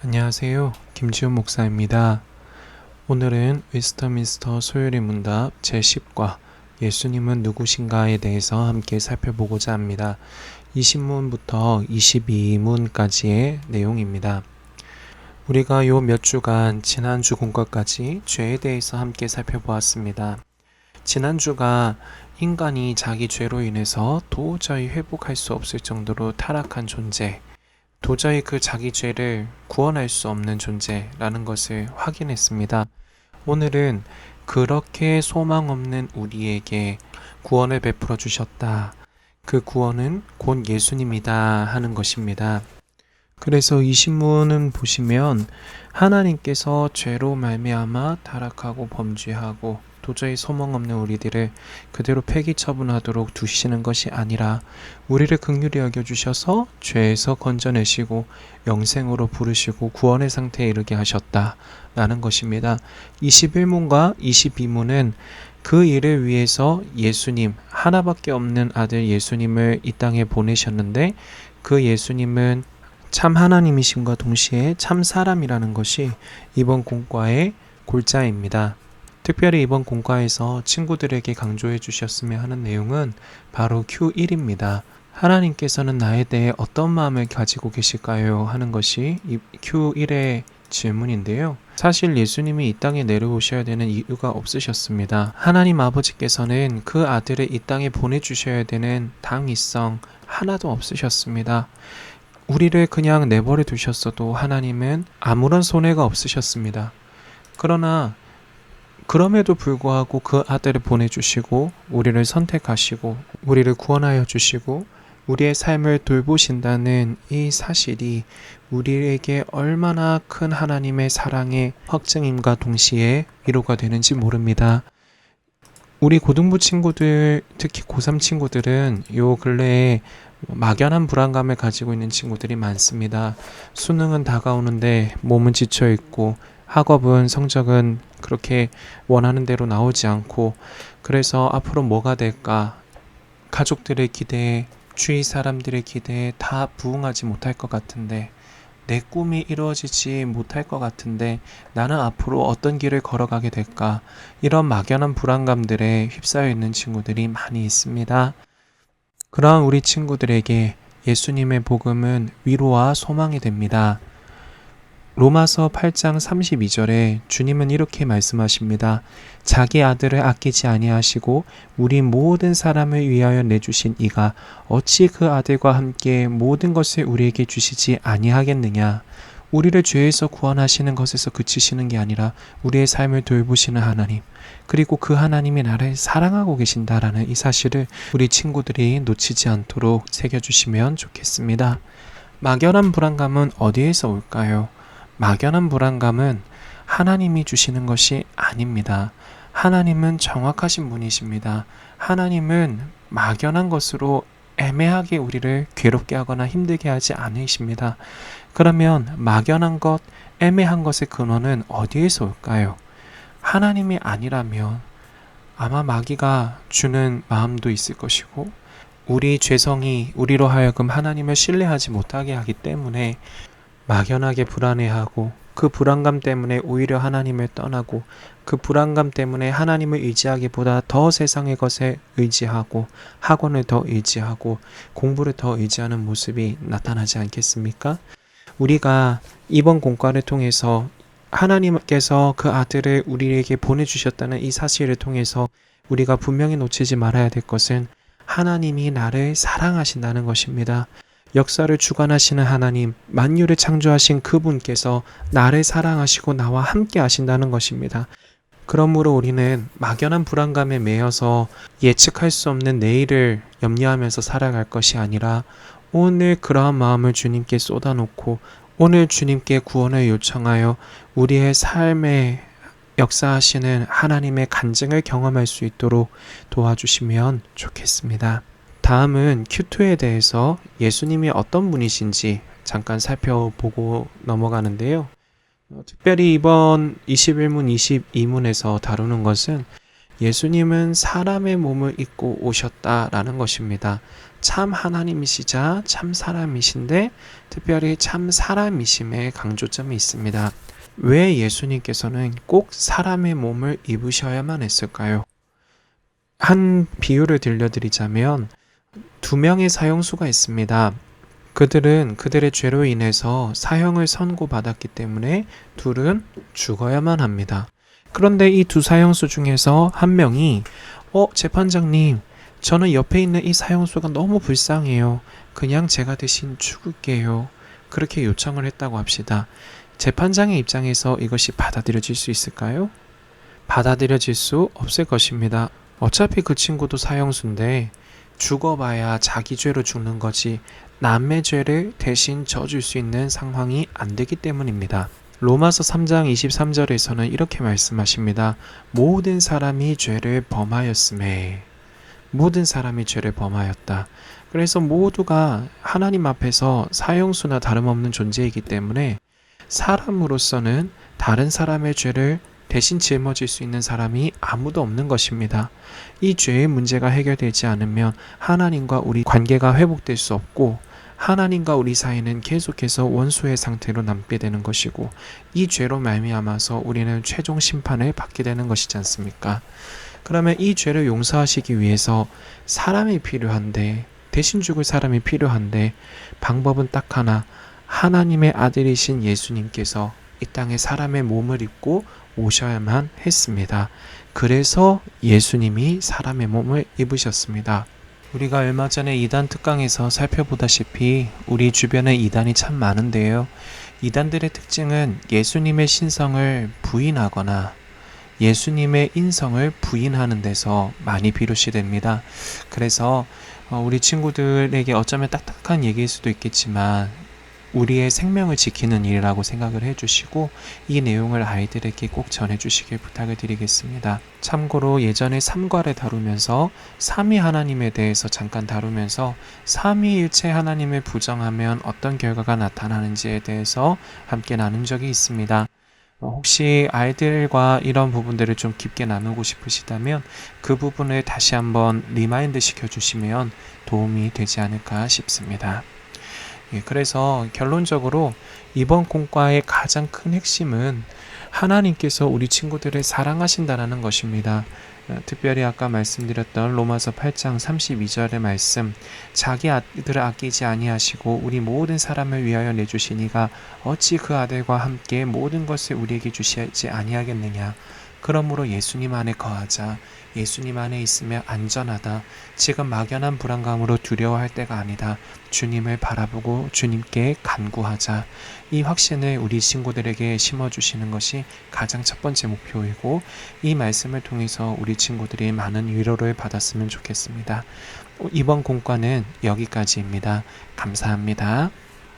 안녕하세요. 김지훈 목사입니다. 오늘은 웨스터민스터 소요리 문답 제10과 예수님은 누구신가에 대해서 함께 살펴보고자 합니다. 20문부터 22문까지의 내용입니다. 우리가 요 몇 주간 지난주 공과까지 죄에 대해서 함께 살펴보았습니다. 지난주가 인간이 자기 죄로 인해서 도저히 회복할 수 없을 정도로 타락한 존재, 도저히 그 자기 죄를 구원할 수 없는 존재라는 것을 확인했습니다. 오늘은 그렇게 소망 없는 우리에게 구원을 베풀어 주셨다. 그 구원은 곧 예수님이다 하는 것입니다. 그래서 이 신문은 보시면 하나님께서 죄로 말미암아 타락하고 범죄하고 도저히 소망 없는 우리들을 그대로 폐기 처분하도록 두시는 것이 아니라 우리를 긍휼히 여겨주셔서 죄에서 건져내시고 영생으로 부르시고 구원의 상태에 이르게 하셨다라는 것입니다. 21문과 22문은 그 일을 위해서 예수님, 하나밖에 없는 아들 예수님을 이 땅에 보내셨는데 그 예수님은 참 하나님이심과 동시에 참 사람이라는 것이 이번 공과의 골자입니다. 특별히 이번 공과에서 친구들에게 강조해 주셨으면 하는 내용은 바로 Q1입니다. 하나님께서는 나에 대해 어떤 마음을 가지고 계실까요? 하는 것이 이 Q1의 질문인데요. 사실 예수님이 이 땅에 내려오셔야 되는 이유가 없으셨습니다. 하나님 아버지께서는 그 아들을 이 땅에 보내주셔야 되는 당위성 하나도 없으셨습니다. 우리를 그냥 내버려 두셨어도 하나님은 아무런 손해가 없으셨습니다. 그럼에도 불구하고 그 아들을 보내주시고 우리를 선택하시고 우리를 구원하여 주시고 우리의 삶을 돌보신다는 이 사실이 우리에게 얼마나 큰 하나님의 사랑의 확증임과 동시에 위로가 되는지 모릅니다. 우리 고등부 친구들, 특히 고3 친구들은 요 근래에 막연한 불안감을 가지고 있는 친구들이 많습니다. 수능은 다가오는데 몸은 지쳐있고 학업은 성적은 그렇게 원하는 대로 나오지 않고 그래서 앞으로 뭐가 될까? 가족들의 기대에, 주위 사람들의 기대에 다 부응하지 못할 것 같은데 내 꿈이 이루어지지 못할 것 같은데 나는 앞으로 어떤 길을 걸어가게 될까? 이런 막연한 불안감들에 휩싸여 있는 친구들이 많이 있습니다. 그러한 우리 친구들에게 예수님의 복음은 위로와 소망이 됩니다. 로마서 8장 32절에 주님은 이렇게 말씀하십니다. 자기 아들을 아끼지 아니하시고 우리 모든 사람을 위하여 내주신 이가 어찌 그 아들과 함께 모든 것을 우리에게 주시지 아니하겠느냐. 우리를 죄에서 구원하시는 것에서 그치시는 게 아니라 우리의 삶을 돌보시는 하나님, 그리고 그 하나님이 나를 사랑하고 계신다라는 이 사실을 우리 친구들이 놓치지 않도록 새겨주시면 좋겠습니다. 막연한 불안감은 어디에서 올까요? 막연한 불안감은 하나님이 주시는 것이 아닙니다. 하나님은 정확하신 분이십니다. 하나님은 막연한 것으로 애매하게 우리를 괴롭게 하거나 힘들게 하지 않으십니다. 그러면 막연한 것, 애매한 것의 근원은 어디에서 올까요? 하나님이 아니라면 아마 마귀가 주는 마음도 있을 것이고 우리 죄성이 우리로 하여금 하나님을 신뢰하지 못하게 하기 때문에 막연하게 불안해하고 그 불안감 때문에 오히려 하나님을 떠나고 그 불안감 때문에 하나님을 의지하기보다 더 세상의 것에 의지하고 학원을 더 의지하고 공부를 더 의지하는 모습이 나타나지 않겠습니까? 우리가 이번 공과를 통해서 하나님께서 그 아들을 우리에게 보내주셨다는 이 사실을 통해서 우리가 분명히 놓치지 말아야 될 것은 하나님이 나를 사랑하신다는 것입니다. 역사를 주관하시는 하나님, 만유를 창조하신 그분께서 나를 사랑하시고 나와 함께 하신다는 것입니다. 그러므로 우리는 막연한 불안감에 매여서 예측할 수 없는 내일을 염려하면서 살아갈 것이 아니라 오늘 그러한 마음을 주님께 쏟아놓고 오늘 주님께 구원을 요청하여 우리의 삶에 역사하시는 하나님의 간증을 경험할 수 있도록 도와주시면 좋겠습니다. 다음은 Q2에 대해서 예수님이 어떤 분이신지 잠깐 살펴보고 넘어가는데요. 특별히 이번 21문, 22문에서 다루는 것은 예수님은 사람의 몸을 입고 오셨다라는 것입니다. 참 하나님이시자 참 사람이신데 특별히 참 사람이심에 강조점이 있습니다. 왜 예수님께서는 꼭 사람의 몸을 입으셔야만 했을까요? 한 비유를 들려드리자면 두 명의 사형수가 있습니다. 그들은 그들의 죄로 인해서 사형을 선고받았기 때문에 둘은 죽어야만 합니다. 그런데 이 두 사형수 중에서 한 명이 재판장님, 저는 옆에 있는 이 사형수가 너무 불쌍해요. 그냥 제가 대신 죽을게요. 그렇게 요청을 했다고 합시다. 재판장의 입장에서 이것이 받아들여질 수 있을까요? 받아들여질 수 없을 것입니다. 어차피 그 친구도 사형수인데 죽어봐야 자기 죄로 죽는 거지 남의 죄를 대신 져줄 수 있는 상황이 안 되기 때문입니다. 로마서 3장 23절에서는 이렇게 말씀하십니다. 모든 사람이 죄를 범하였음에 모든 사람이 죄를 범하였다. 그래서 모두가 하나님 앞에서 사형수나 다름없는 존재이기 때문에 사람으로서는 다른 사람의 죄를 대신 짊어질 수 있는 사람이 아무도 없는 것입니다. 이 죄의 문제가 해결되지 않으면 하나님과 우리 관계가 회복될 수 없고 하나님과 우리 사이는 계속해서 원수의 상태로 남게 되는 것이고 이 죄로 말미암아서 우리는 최종 심판을 받게 되는 것이지 않습니까? 그러면 이 죄를 용서하시기 위해서 사람이 필요한데 대신 죽을 사람이 필요한데 방법은 딱 하나 하나님의 아들이신 예수님께서 이 땅에 사람의 몸을 입고 오셔야만 했습니다. 그래서 예수님이 사람의 몸을 입으셨습니다. 우리가 얼마 전에 이단 특강에서 살펴보다시피 우리 주변에 이단이 참 많은데요. 이단들의 특징은 예수님의 신성을 부인하거나 예수님의 인성을 부인하는 데서 많이 비롯이 됩니다. 그래서 우리 친구들에게 어쩌면 딱딱한 얘기일 수도 있겠지만 우리의 생명을 지키는 일이라고 생각을 해주시고 이 내용을 아이들에게 꼭 전해주시길 부탁을 드리겠습니다. 참고로 예전에 삼과를 다루면서 삼위 하나님에 대해서 잠깐 다루면서 삼위일체 하나님을 부정하면 어떤 결과가 나타나는지에 대해서 함께 나눈 적이 있습니다. 혹시 아이들과 이런 부분들을 좀 깊게 나누고 싶으시다면 그 부분을 다시 한번 리마인드 시켜주시면 도움이 되지 않을까 싶습니다. 그래서 결론적으로 이번 공과의 가장 큰 핵심은 하나님께서 우리 친구들을 사랑하신다는 것입니다. 특별히 아까 말씀드렸던 로마서 8장 32절의 말씀, 자기 아들을 아끼지 아니하시고 우리 모든 사람을 위하여 내주시니가 어찌 그 아들과 함께 모든 것을 우리에게 주시지 아니하겠느냐. 그러므로 예수님 안에 거하자. 예수님 안에 있으면 안전하다. 지금 막연한 불안감으로 두려워할 때가 아니다. 주님을 바라보고 주님께 간구하자. 이 확신을 우리 친구들에게 심어주시는 것이 가장 첫 번째 목표이고 이 말씀을 통해서 우리 친구들이 많은 위로를 받았으면 좋겠습니다. 이번 공과는 여기까지입니다. 감사합니다.